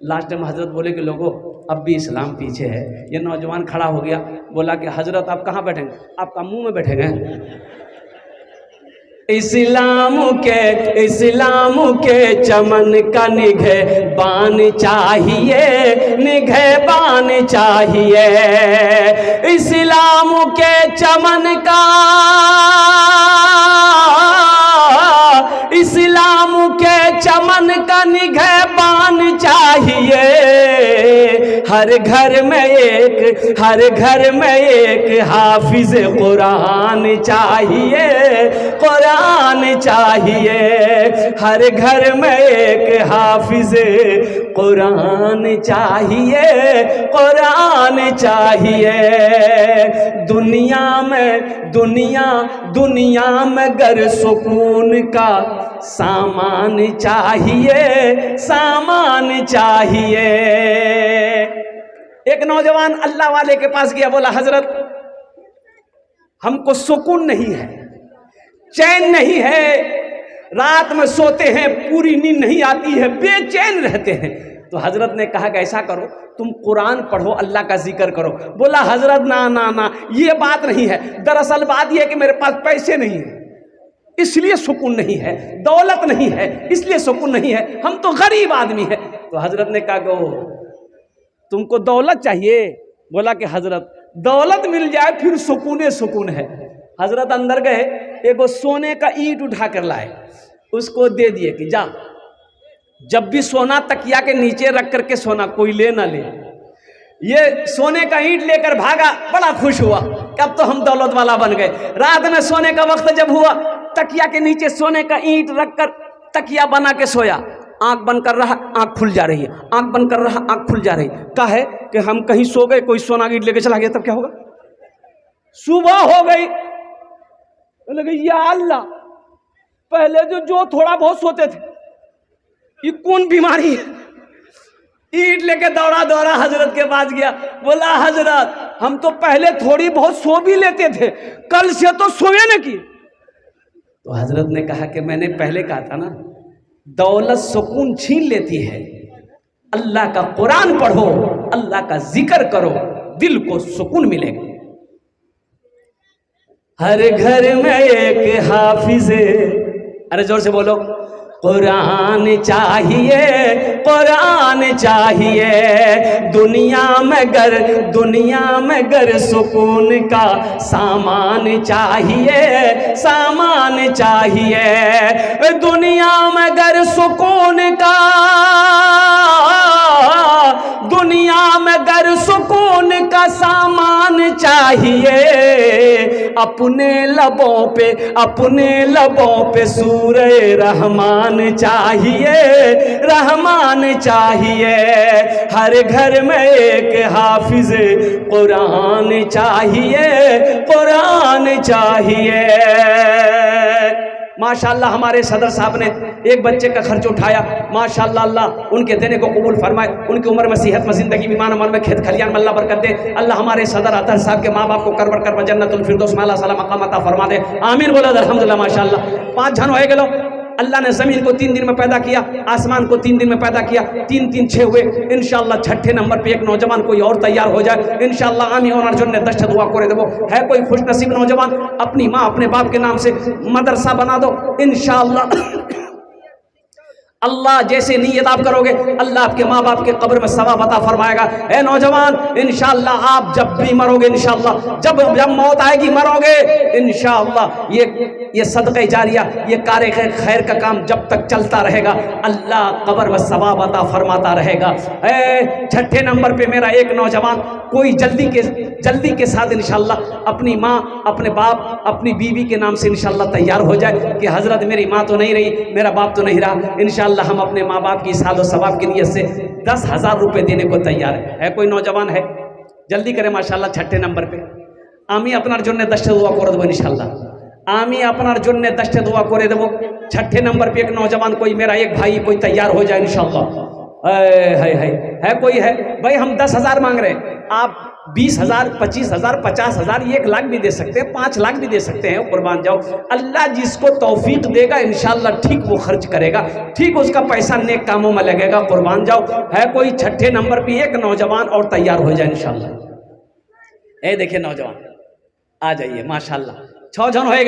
लास्ट में हजरत बोले कि लोगों अब भी इस्लाम पीछे है। ये नौजवान खड़ा हो गया, बोला कि हजरत आप कहाँ बैठेंगे? आपका मुंह में बैठेंगे। इस्लाम के चमन का निगहबान चाहिए, निगहबान चाहिए। इस्लाम के चमन का, इस्लाम के चमन का निगहबान चाहिए। हर घर में एक हाफिज कुरान चाहिए, कुरान चाहिए। हर घर में एक हाफिज कुरान चाहिए, कुरान चाहिए। दुनिया में गर सुकून का सामान चाहिए, सामान चाहिए। एक नौजवान अल्लाह वाले के पास गया, बोला हजरत हमको सुकून नहीं है, चैन नहीं है, रात में सोते हैं पूरी नींद नहीं आती है, बेचैन रहते हैं। तो हजरत ने कहा कि ऐसा करो तुम कुरान पढ़ो, अल्लाह का जिक्र करो। बोला हजरत ना ना ना, ये बात नहीं है। दरअसल बात यह है कि मेरे पास पैसे नहीं है इसलिए सुकून नहीं है, दौलत नहीं है इसलिए सुकून नहीं है, हम तो गरीब आदमी है। तो हजरत ने कहा कि तुमको दौलत चाहिए? बोला कि हजरत दौलत मिल जाए फिर सुकून है। हजरत अंदर गए, एगो सोने का ईंट उठा कर लाए, उसको दे दिए कि जा, जब भी सोना तकिया के नीचे रख करके सोना, कोई ले ना ले। ये सोने का ईंट लेकर भागा, बड़ा खुश हुआ। अब तो हम दौलत वाला बन गए। रात में सोने का वक्त जब हुआ, तकिया के नीचे सोने का ईंट रखकर तकिया बना के सोया। आंख बंद कर रहा, आंख खुल जा रही है, आंख बंद कर रहा, आंख खुल जा रही। क्या है कि हम कहीं सो गए, कोई सोना ईंट लेके चला गया, तब क्या होगा? सुबह हो गई, लगे या अल्लाह, पहले जो थोड़ा बहुत सोते थे, ये कौन बीमारी है? ईंट लेके दौड़ा दौड़ा हजरत के पास गया, बोला हजरत हम तो पहले थोड़ी बहुत सो भी लेते थे, कल से तो सोए न की। तो हजरत ने कहा कि मैंने पहले कहा था ना, दौलत सुकून छीन लेती है। अल्लाह का कुरान पढ़ो, अल्लाह का जिक्र करो, दिल को सुकून मिलेगा। हर घर में एक हाफिज, अरे जोर से बोलो, कुरान चाहिए, कुरान चाहिए। दुनिया में गर सुकून का सामान चाहिए, सामान चाहिए। दुनिया में गर सुकून का, दुनिया में गर सुकून का सामान चाहिए। अपने लबों पे सूरे रहमान चाहिए, रहमान चाहिए। हर घर में एक हाफिज कुरान चाहिए, कुरान चाहिए। माशाअल्लाह हमारे सदर साहब ने एक बच्चे का खर्च उठाया, माशाअल्लाह, अल्लाह उनके देने को कबूल फरमाए, उनकी उम्र में सेहत में जिंदगी में ईमान अमल में खेत खलियान में अल्लाह बरकत दे। अल्लाह हमारे सदर अतर साहब के माँ बाप को करबर कर जन्नतुल फिरदौस में अल्लाह सलाम मकाम अता फरमा दे, आमीन बोलो अल्हम्दुलिल्लाह। माशाअल्लाह 5 जन हो गए। अल्लाह ने ज़मीन को 3 दिन में पैदा किया, आसमान को 3 दिन में पैदा किया, 3 3 6 हुए। इंशाअल्लाह 6ठे नंबर पे एक नौजवान कोई और तैयार हो जाए इंशाअल्लाह। आमी और अर्जुन ने दश्त दुआ करे देवो। है कोई खुश नसीब नौजवान, अपनी माँ अपने बाप के नाम से मदरसा बना दो इंशाअल्लाह। अल्लाह जैसे नीयत आप करोगे, अल्लाह आपके माँ बाप के कब्र में सवाब अता फरमाएगा। ए नौजवान, इंशाअल्लाह आप जब भी मरोगे, इंशाअल्लाह जब मौत आएगी मरोगे, इंशाअल्लाह ये सदक़े जारिया, ये कार्य खैर का काम जब तक चलता रहेगा, अल्लाह कब्र में सवाब अता फरमाता रहेगा। 6ठे नंबर पे मेरा एक नौजवान कोई जल्दी के साथ इंशाअल्लाह अपनी माँ अपने बाप अपनी बीवी के नाम से इंशाअल्लाह तैयार हो जाए कि हज़रत मेरी माँ तो नहीं रही, मेरा बाप तो नहीं रहा, इंशाअल्लाह हम अपने माँ बाप की सालो सवाब की नीयत से 10,000 रुपये देने को तैयार है। कोई नौजवान है, जल्दी करें माशाअल्लाह। 6ठे नंबर पे आमी अपना जुन्ने दश्ते दुआ कर देवो इंशाअल्लाह। आमी अपना जुन्ने दश्ते दुआ करे देवो। 6ठे नंबर पे एक नौजवान कोई मेरा एक भाई कोई तैयार हो जाए इंशाअल्लाह। है कोई है भाई, हम 10,000 मांग रहे हैं, आप 20,000 25,000 50,000 1 लाख भी दे सकते हैं, 5 लाख भी दे सकते हैं। कुर्बान जाओ, अल्लाह जिसको तौफीक देगा इंशाअल्लाह ठीक वो खर्च करेगा, ठीक उसका पैसा नेक कामों में लगेगा। कुर्बान जाओ। है कोई 6ठे नंबर पे एक नौजवान और तैयार हो जाए इंशाअल्लाह। देखिए नौजवान आ जाइए माशाअल्लाह। 6 जन हो गए,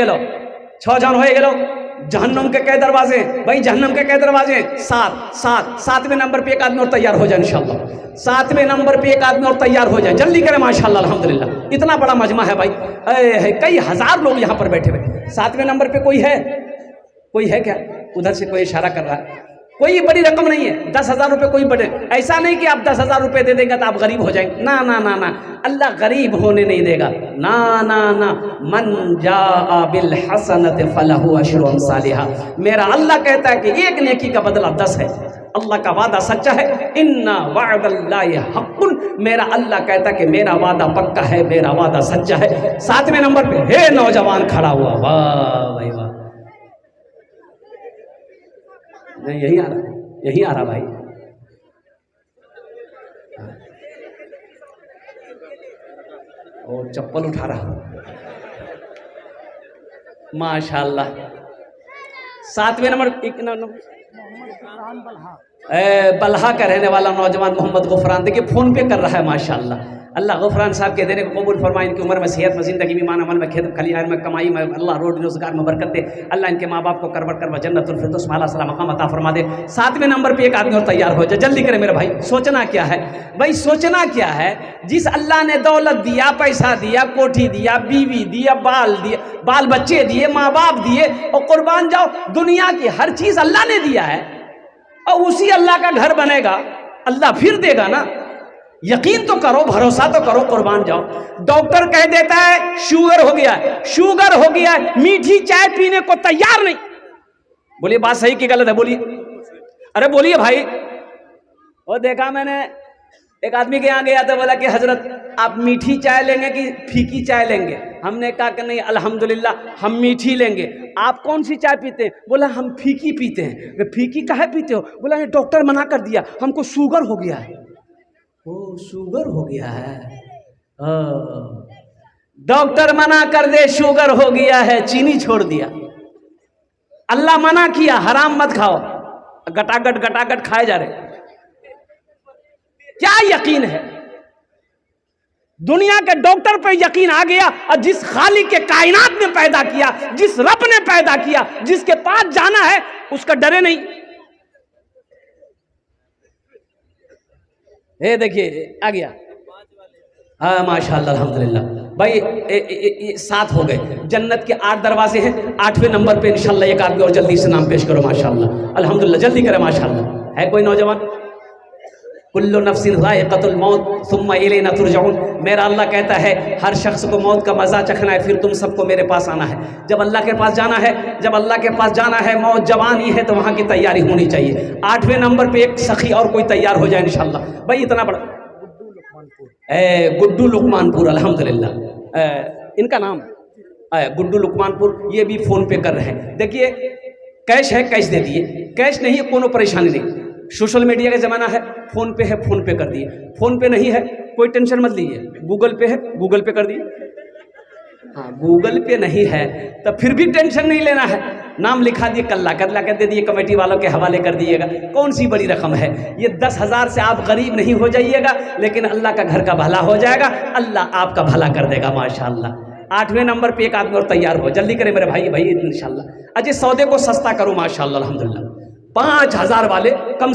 6 जन हो गए। जहन्नम के कई दरवाजे भाई, जहन्नम के कई दरवाजे? 7। 7वें नंबर पे एक आदमी और तैयार हो जाए इंशाअल्लाह। 7वें नंबर पे एक आदमी और तैयार हो जाए, जल्दी करें माशाअल्लाह अल्हम्दुलिल्लाह। इतना बड़ा मजमा है भाई, कई हजार लोग यहाँ पर बैठे हुए। 7वें नंबर पे कोई है क्या? उधर से कोई इशारा कर रहा है। कोई बड़ी रकम नहीं है, 10,000 रुपये कोई बड़े, ऐसा नहीं कि आप 10,000 रुपये दे देंगे तो आप गरीब हो जाएंगे। ना ना ना ना, अल्लाह गरीब होने नहीं देगा। ना ना ना, मन जाअ बिल हसनत फलहु अशरु अमसालिहा। मेरा अल्लाह कहता है कि एक नेकी का बदला 10 है। अल्लाह का वादा सच्चा है, इन्ना वअदल्लाहि हक़्क़ुन। मेरा अल्लाह कहता है कि मेरा वादा पक्का है, मेरा वादा सच्चा है। 7वें नंबर पे हे नौजवान खड़ा हुआ, वाह भाई वाह। नहीं यही आ रहा भाई। और चप्पल उठा रहा माशाअल्लाह। 7वें नंबर बल्हा का रहने वाला नौजवान मोहम्मद गुफरान, देखिए फ़ोन पे कर रहा है माशाअल्लाह। अल्लाह गुफरान साहब के देने को कबूल फरमाए, इनकी उम्र में सेहत में जिंदगी में ईमान अमल में खेत खलियान में कमाई में अल्लाह रोड रोजगार में बरकत दे। अल्लाह इनके माँ बाप को करबर जन्नतुल फिरदौस में अल्लाह सलाम मकाम अता फरमा दे। 7वें नंबर पे एक आदमी और तैयार हो जाए, जल्दी करें मेरे भाई। सोचना क्या है भाई, सोचना क्या है? जिस अल्लाह ने दौलत दिया, पैसा दिया, कोठी दिया, बीवी दिया, बाल बच्चे दिए, माँ बाप दिए, और कुर्बान जाओ दुनिया की हर चीज़ अल्लाह ने दिया है, और उसी अल्लाह का घर बनेगा, अल्लाह फिर देगा ना। यकीन तो करो, भरोसा तो करो, कुर्बान जाओ। डॉक्टर कह देता है शुगर हो गया है, शुगर हो गया है, मीठी चाय पीने को तैयार नहीं। बोलिए बात सही कि गलत है? बोलिए, अरे बोलिए भाई। वो देखा मैंने, एक आदमी के यहाँ गया था, बोला कि हजरत आप मीठी चाय लेंगे कि फीकी चाय लेंगे? हमने कहा कि नहीं अल्हम्दुलिल्लाह हम मीठी लेंगे। आप कौन सी चाय पीते हैं? बोला हम फीकी पीते हैं। वे फीकी काहे पीते हो? बोला ये डॉक्टर मना कर दिया, हमको शुगर हो गया है। ओ शुगर हो गया है, डॉक्टर मना कर दे शुगर हो गया है, चीनी छोड़ दिया। अल्लाह मना किया हराम मत खाओ, गटागट खाए जा रहे। क्या यकीन है? दुनिया के डॉक्टर पे यकीन आ गया, और जिस खालिक के कायनात ने पैदा किया, जिस रब ने पैदा किया, जिसके पास जाना है उसका डरे नहीं। ये देखिए आ गया, हाँ माशाल्लाह अल्हम्दुलिल्लाह भाई। 7 हो गए। जन्नत के 8 दरवाजे हैं, 8वें नंबर पे इंशाल्लाह एक आदमी और जल्दी से नाम पेश करो। माशाल्लाह अल्हम्दुलिल्लाह, जल्दी करें माशाल्लाह। है कोई नौजवान? कुल्लु नफ्सिन ज़ाइक़तुल मौत सुम्मा इलैना तुरजऊन। मेरा अल्लाह कहता है हर शख्स को मौत का मज़ा चखना है, फिर तुम सबको मेरे पास आना है। जब अल्लाह के पास जाना है, जब अल्लाह के पास जाना है, मौत जवानी है तो वहाँ की तैयारी होनी चाहिए। 8वें नंबर पे एक सखी और कोई तैयार हो जाए इंशाल्लाह। भाई इतना बड़ा गुड्डू लुकमानपुर, अल्हम्दुलिल्लाह इनका नाम गुड्डू लुकमानपुर। ये भी फ़ोन पे कर रहे हैं। देखिए कैश है, कैश दे दिए, कैश नहीं है कोनो परेशानी नहीं। सोशल मीडिया का ज़माना है, फ़ोन पे है, फ़ोन पे कर दिए। फ़ोन पे नहीं है कोई टेंशन मत लीजिए, गूगल पे है, गूगल पे कर दिए। हाँ गूगल पे नहीं है तो फिर भी टेंशन नहीं लेना है, नाम लिखा दिए, कल्ला कर दे दिए, कमेटी वालों के हवाले कर दिएगा। कौन सी बड़ी रकम है ये? 10,000 से आप गरीब नहीं हो जाइएगा, लेकिन अल्लाह का घर का भला हो जाएगा, अल्लाह आपका भला कर देगा माशाल्लाह। 8वें नंबर पे एक आदमी और तैयार हो, जल्दी करें मेरे भाई इंशाल्लाह। अजय सौदे को सस्ता करो माशाल्लाह अल्हम्दुलिल्लाह। 5,000 वाले कम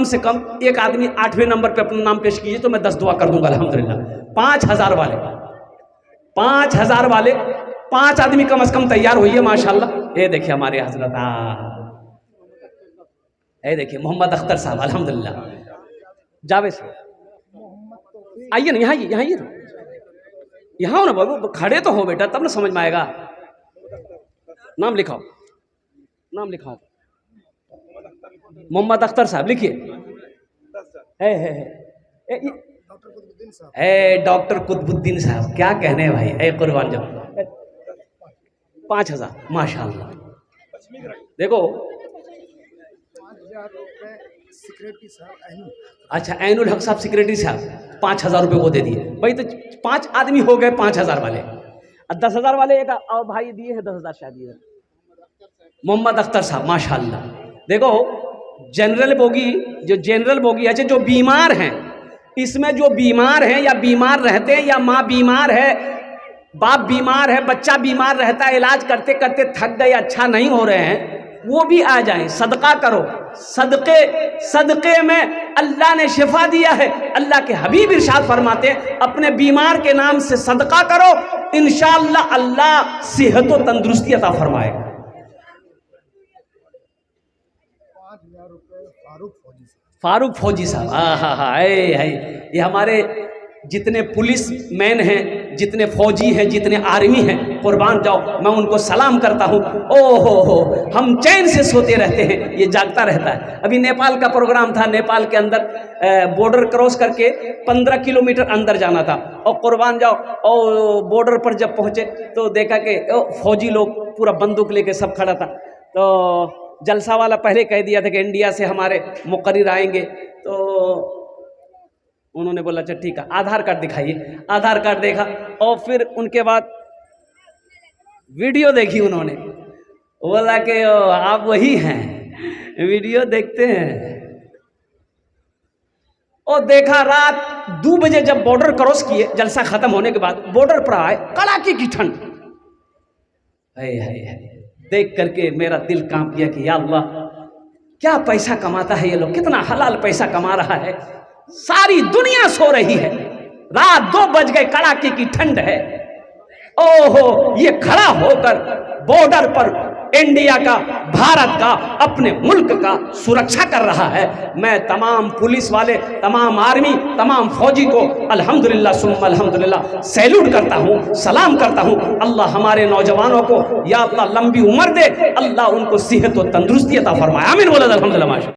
से कम एक आदमी 8वें नंबर पे अपना नाम पेश कीजिए तो मैं 10 दुआ कर दूंगा अल्हम्दुलिल्लाह। 5,000 वाले 5 आदमी कम से कम तैयार होइए माशाल्लाह। ये देखिए हमारे हजरत, ये देखिए मोहम्मद अख्तर साहब अल्हम्दुलिल्लाह। जावेद साहब आइए ना, यहाँ हो ना बाबू, खड़े तो हो बेटा तब ना समझ में आएगा। नाम लिखाओ, मोहम्मद अख्तर साहब लिखिए। डॉक्टर कुतुबुद्दीन साहब, क्या कहने हैं भाई, कुर्बान जाओ। 5,000 माशाल्लाह। देखो 5,000 रुपये सिक्योरिटी साहब, अच्छा ऐनुल हक साहब सिक्योरिटी साहब 5,000 रुपये वो दे दिए भाई। तो 5 आदमी हो गए 5,000 वाले, और 10,000 वाले एक और भाई दिए हैं 10,000 शायद, मोहम्मद अख्तर साहब माशाल्लाह। देखो जनरल बोगी, जो जनरल बोगी है, जो बीमार हैं, इसमें जो बीमार हैं या बीमार रहते हैं, या माँ बीमार है, बाप बीमार है, बच्चा बीमार रहता है, इलाज करते करते थक गए, अच्छा नहीं हो रहे हैं, वो भी आ जाएं, सदका करो। सदके में अल्लाह ने शिफा दिया है। अल्लाह के हबीब इरशाद फरमाते हैं अपने बीमार के नाम से सदका करो, इंशाअल्लाह अल्लाह सेहत व तंदुरुस्ती अता फरमाएगा। 5,000 रुपये फारूक फौजी साहब, हाँ ये हमारे जितने पुलिस मैन हैं, जितने फौजी हैं, जितने आर्मी हैं, कुर्बान जाओ, मैं उनको सलाम करता हूँ। ओहो हम चैन से सोते रहते हैं, ये जागता रहता है। अभी नेपाल का प्रोग्राम था, नेपाल के अंदर बॉर्डर क्रॉस करके 15 किलोमीटर अंदर जाना था, और कुर्बान जाओ, और बॉर्डर पर जब पहुँचे तो देखा कि फौजी लोग पूरा बंदूक लेके सब खड़ा था। तो जलसा वाला पहले कह दिया था कि इंडिया से हमारे मुकर्रिर आएंगे, तो उन्होंने बोला अच्छा ठीक है, आधार कार्ड दिखाइए। आधार कार्ड देखा, और फिर उनके बाद वीडियो देखी उन्होंने, बोला कि आप वही हैं, वीडियो देखते हैं। और देखा रात 2 बजे जब बॉर्डर क्रॉस किए, जलसा खत्म होने के बाद बॉर्डर पर आए, कड़ाके की ठंड, देख करके मेरा दिल कांप गया कि या अल्लाह क्या पैसा कमाता है ये लोग, कितना हलाल पैसा कमा रहा है। सारी दुनिया सो रही है, रात 2 बज गए, कड़ाके की ठंड है। ओहो ये खड़ा होकर बॉर्डर पर इंडिया का, भारत का, अपने मुल्क का सुरक्षा कर रहा है। मैं तमाम पुलिस वाले, तमाम आर्मी, तमाम फौजी को अल्हम्दुलिल्लाह सुम्मा अल्हम्दुलिल्लाह सैल्यूट करता हूँ, सलाम करता हूँ। अल्लाह हमारे नौजवानों को या अल्लाह लंबी उम्र दे, अल्लाह उनको सेहत और तंदुरुस्ती अता फरमाए। आमीन बोलो अल्हम्दुलिल्लाह।